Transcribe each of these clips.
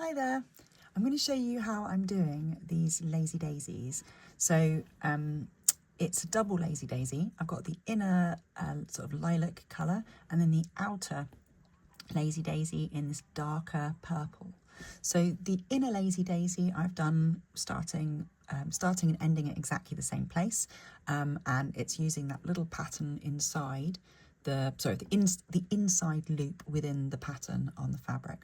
Hi there. I'm going to show you how I'm doing these lazy daisies. So it's a double lazy daisy. I've got the inner sort of lilac colour and then the outer lazy daisy in this darker purple. So the inner lazy daisy I've done starting and ending at exactly the same place, and it's using that little pattern inside the inside loop within the pattern on the fabric.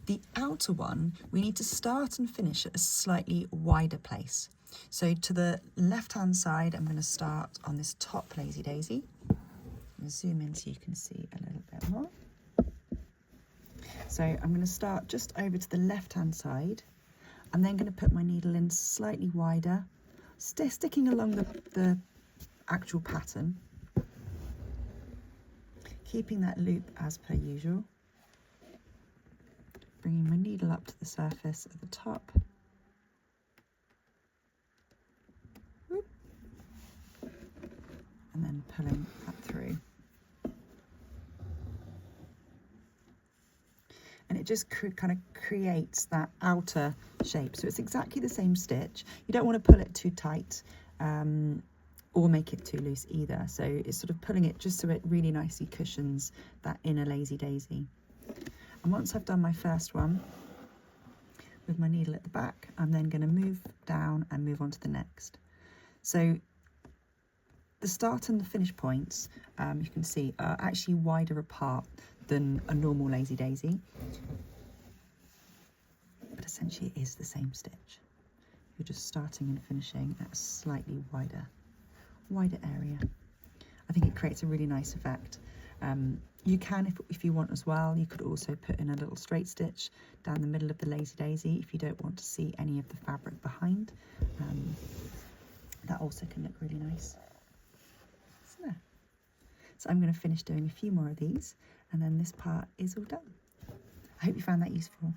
The outer one, we need to start and finish at a slightly wider place. So to the left-hand side, I'm going to start on this top lazy daisy. I'm going to zoom in so you can see a little bit more. So I'm going to start just over to the left-hand side. I'm then going to put my needle in slightly wider, sticking along the actual pattern, keeping that loop as per usual. Bringing my needle up to the surface at the top. Whoop. And then pulling that through. And it just kind of creates that outer shape. So it's exactly the same stitch. You don't want to pull it too tight or make it too loose either. So it's sort of pulling it just so it really nicely cushions that inner lazy daisy. And once I've done my first one, with my needle at the back, I'm then going to move down and move on to the next. So the start and the finish points, you can see, are actually wider apart than a normal lazy daisy, but essentially it is the same stitch. You're just starting and finishing at a slightly wider area. I think it creates a really nice effect. You can, if you want as well, you could also put in a little straight stitch down the middle of the lazy daisy if you don't want to see any of the fabric behind. That also can look really nice. So there. So I'm going to finish doing a few more of these, and then this part is all done. I hope you found that useful.